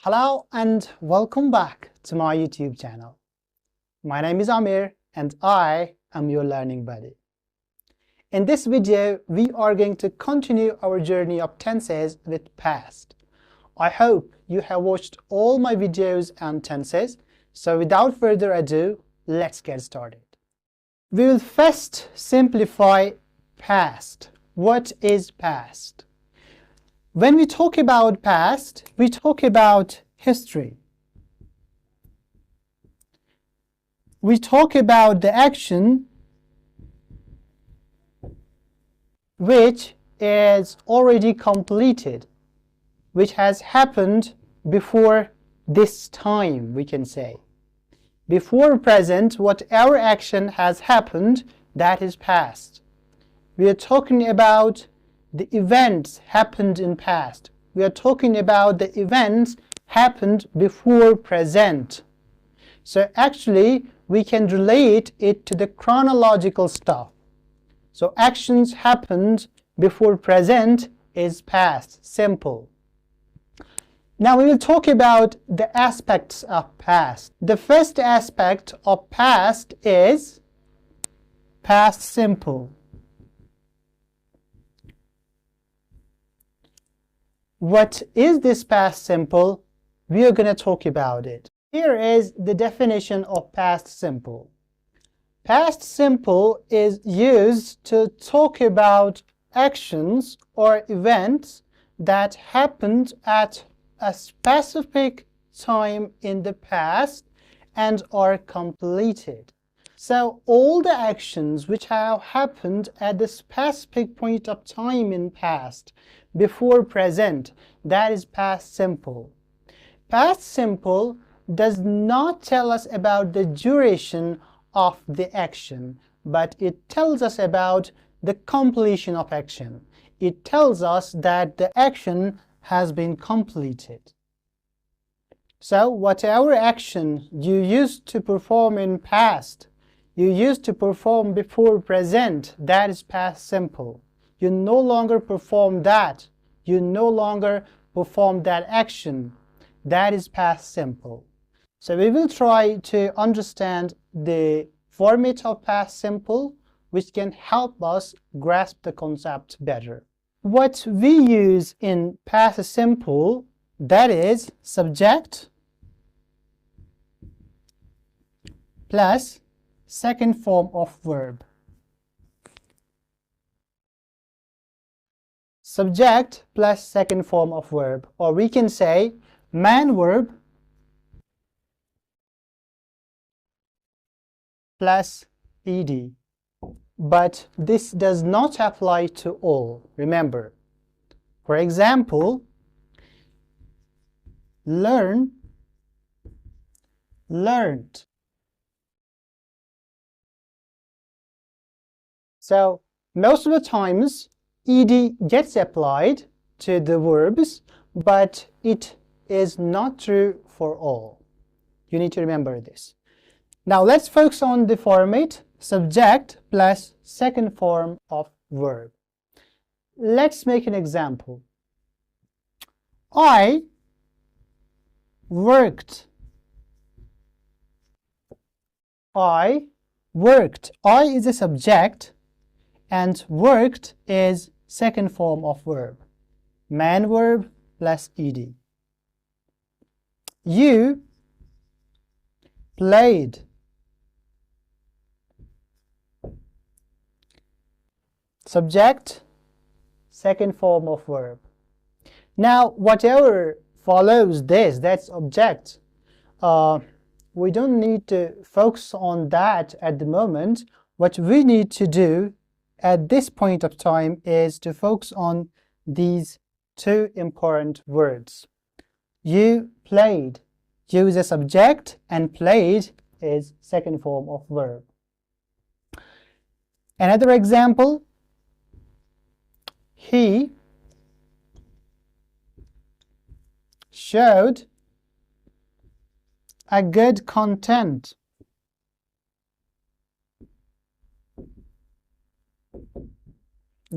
Hello and welcome back to my YouTube channel. My name is Amir and I am your learning buddy. In this video, we are going to continue our journey of tenses with past. I hope you have watched all my videos on tenses, so without further ado, let's get started. We will first simplify past. What is past? When we talk about past, we talk about history. We talk about the action which is already completed, which has happened before this time, we can say. Before present, whatever action has happened, that is past. We are talking about the events happened in past. We are talking about the events happened before present. So actually, we can relate it to the chronological stuff. So actions happened before present is past, simple. Now we will talk about the aspects of past. The first aspect of past is past simple. What is this past simple? We are going to talk about it. Here is the definition of past simple. Past simple is used to talk about actions or events that happened at a specific time in the past and are completed. So all the actions which have happened at the specific point of time in past before present, that is past simple. Past simple does not tell us about the duration of the action, but it tells us about the completion of action. It tells us that the action has been completed. So whatever action you used to perform in past, you used to perform before present, that is past simple. You no longer perform that. You no longer perform that action. That is past simple. So we will try to understand the format of past simple, which can help us grasp the concept better. What we use in past simple, that is subject plus second form of verb. Subject plus second form of verb, or we can say man verb plus ed. But this does not apply to all, remember. For example, learn, learned. So most of the times ed gets applied to the verbs, but it is not true for all. You need to remember this. Now let's focus on the format, subject plus second form of verb. Let's make an example. I worked. I worked. I is a subject and worked is second form of verb. Man verb plus ed. You played. Subject, second form of verb. Now, whatever follows this, that's object. We don't need to focus on that at the moment. What we need to do at this point of time is to focus on these two important words. You played. You is a subject and played is second form of verb. Another example, he showed a good content.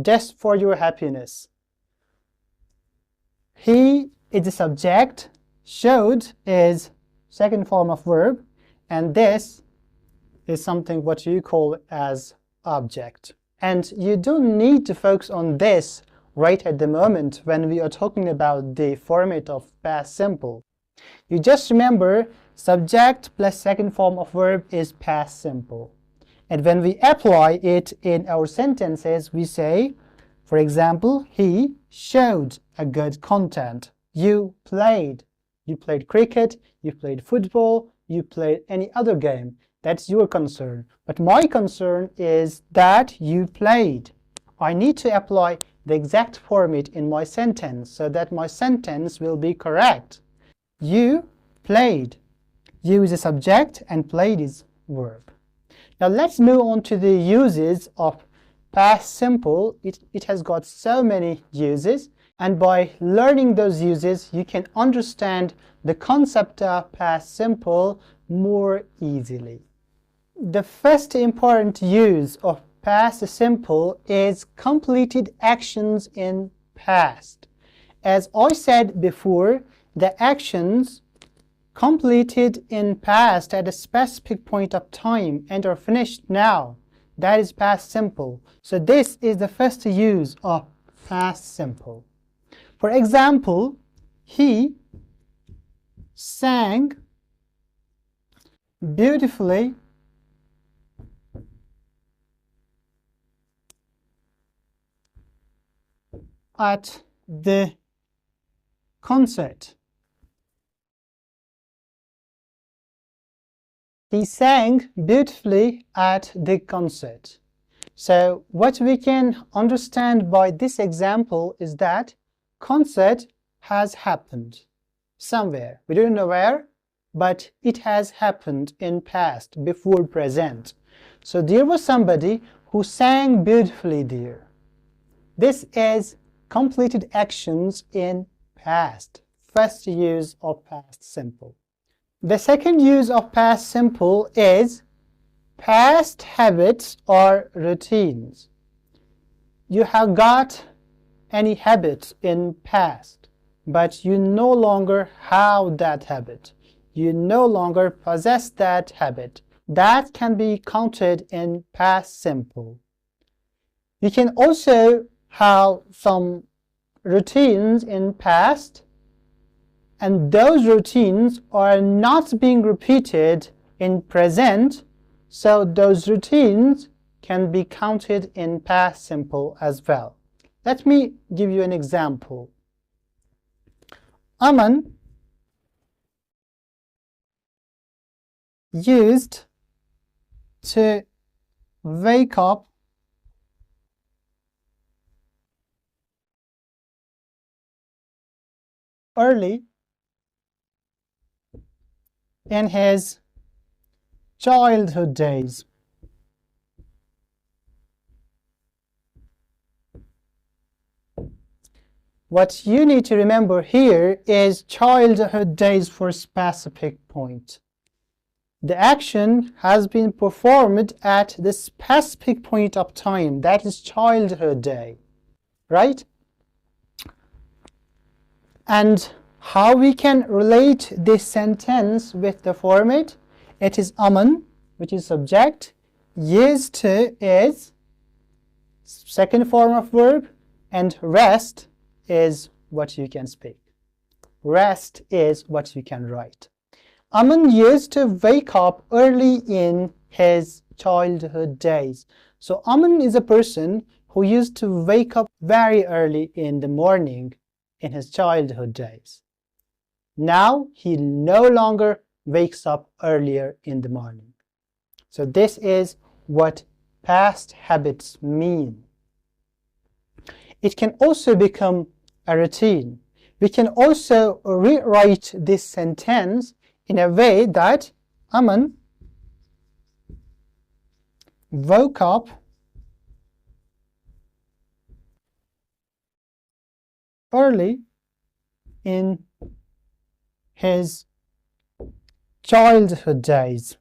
Just for your happiness. He is the subject, showed is second form of verb, and this is something what you call as object. And you don't need to focus on this right at the moment when we are talking about the format of past simple. You just remember subject plus second form of verb is past simple. And when we apply it in our sentences, we say, for example, he showed a good content. You played cricket, you played football, you played any other game. That's your concern. But my concern is that you played. I need to apply the exact format in my sentence so that my sentence will be correct. You played. You is a subject and played is verb. Now let's move on to the uses of past simple. It has got so many uses, and by learning those uses you can understand the concept of past simple more easily. The first important use of past simple is completed actions in past. As I said before, the actions completed in past at a specific point of time and are finished now, that is past simple. So this is the first use of past simple. For example, he sang beautifully at the concert. He sang beautifully at the concert. So what we can understand by this example is that concert has happened somewhere. We don't know where, but it has happened in past before present. So there was somebody who sang beautifully there. This is completed actions in past. First use of past simple. The second use of past simple is past habits or routines. You have got any habit in past, but you no longer have that habit. You no longer possess that habit. That can be counted in past simple. You can also have some routines in past, and those routines are not being repeated in present, so those routines can be counted in past simple as well. Let me give you an example. Aman used to wake up early in his childhood days. What you need to remember here is childhood days for specific point. The action has been performed at the specific point of time, that is childhood day, right? And how we can relate this sentence with the format? It is Aman, which is subject, used to is second form of verb, and rest is what you can speak. Rest is what you can write. Aman used to wake up early in his childhood days. So Aman is a person who used to wake up very early in the morning in his childhood days. Now he no longer wakes up earlier in the morning. So this is what past habits mean. It can also become a routine. We can also rewrite this sentence in a way that Aman woke up early in his childhood days.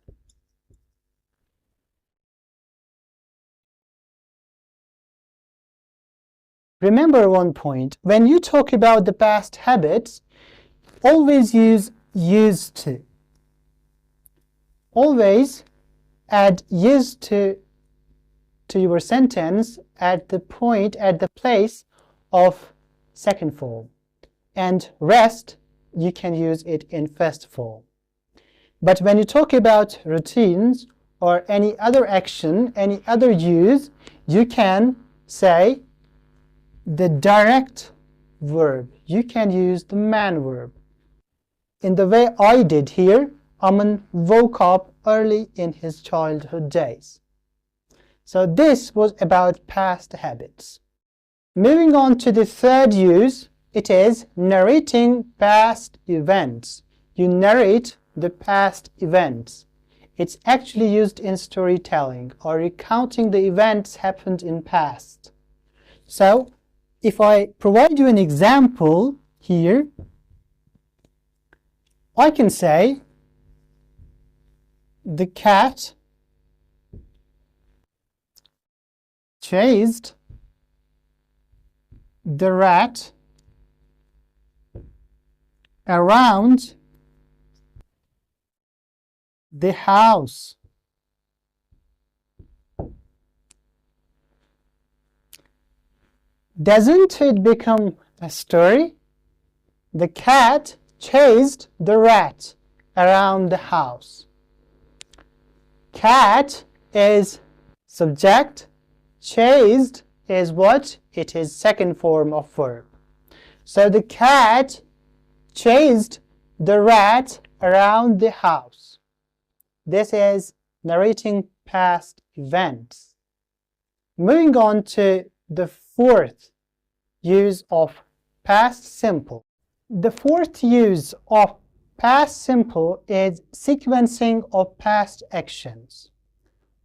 Remember one point, when you talk about the past habits, always use used to. Always add used to your sentence at the place of second form, and rest you can use it in first form. But when you talk about routines or any other action, any other use, you can say the direct verb. You can use the man verb. In the way I did here, Aman woke up early in his childhood days. So this was about past habits. Moving on to the third use, it is narrating past events. You narrate the past events. It's actually used in storytelling or recounting the events happened in past. So if I provide you an example here, I can say the cat chased the rat around the house. Doesn't it become a story? The cat chased the rat around the house. Cat is subject, chased is what? It is second form of verb. So the cat chased the rat around the house. This is narrating past events. Moving on to the fourth use of past simple. The fourth use of past simple is sequencing of past actions.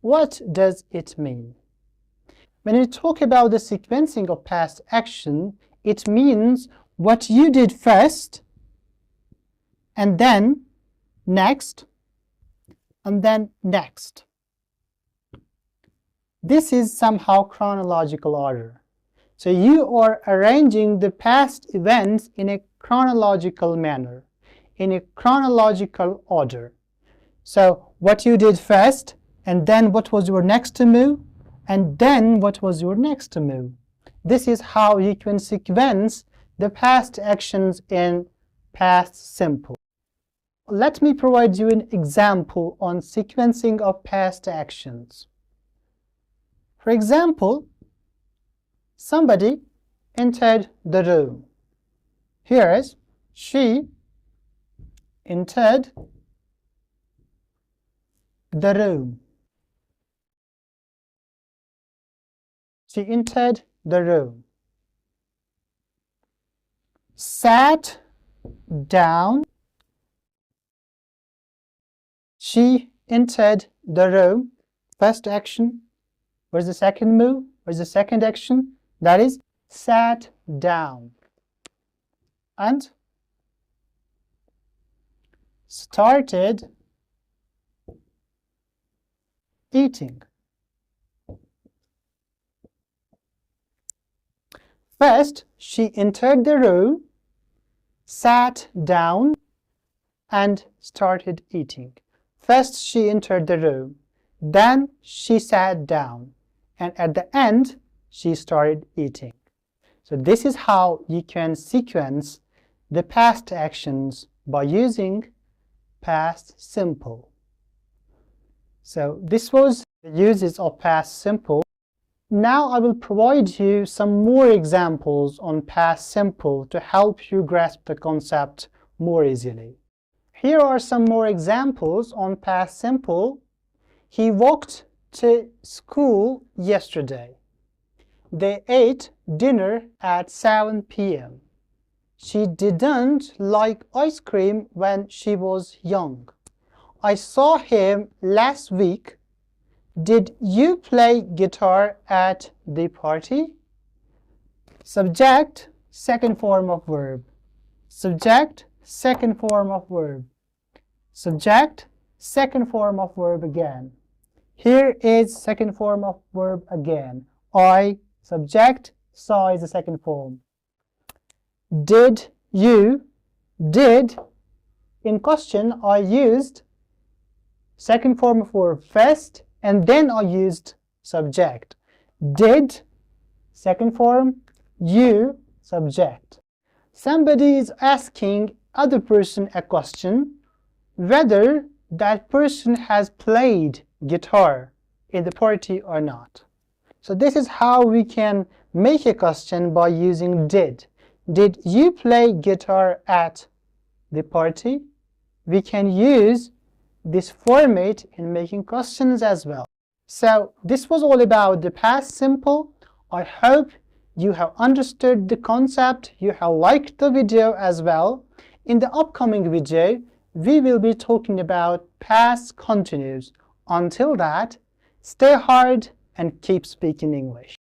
What does it mean? When you talk about the sequencing of past action, it means what you did first, and then next, and then next. This is somehow chronological order. So you are arranging the past events in a chronological manner, in a chronological order. So what you did first, and then what was your next move, and then what was your next move. This is how you can sequence the past actions in past simple. Let me provide you an example on sequencing of past actions. For example, somebody entered the room. Here is she entered the room. She entered the room. Sat down. She entered the room. First action. Where's the second move? Where's the second action? That is sat down. And started eating. First, she entered the room, sat down, and started eating. First, she entered the room, then she sat down, and at the end, she started eating. So this is how you can sequence the past actions by using past simple. So this was the uses of past simple. Now I will provide you some more examples on past simple to help you grasp the concept more easily. Here are some more examples on past simple. He walked to school yesterday. They ate dinner at 7 p.m. She didn't like ice cream when she was young. I saw him last week. Did you play guitar at the party? Subject, second form of verb. Subject, second form of verb. Subject, second form of verb again. Here is second form of verb again. I, subject, saw is the second form. Did you Did in question I used second form for first and then I used subject. Did, second form, you, subject. Somebody is asking other person a question whether that person has played guitar in the party or not. So this is how we can make a question by using did. Did you play guitar at the party? We can use this format in making questions as well. So this was all about the past simple. I hope you have understood the concept, you have liked the video as well. In the upcoming video, we will be talking about past continuous. Until that, stay hard and keep speaking English.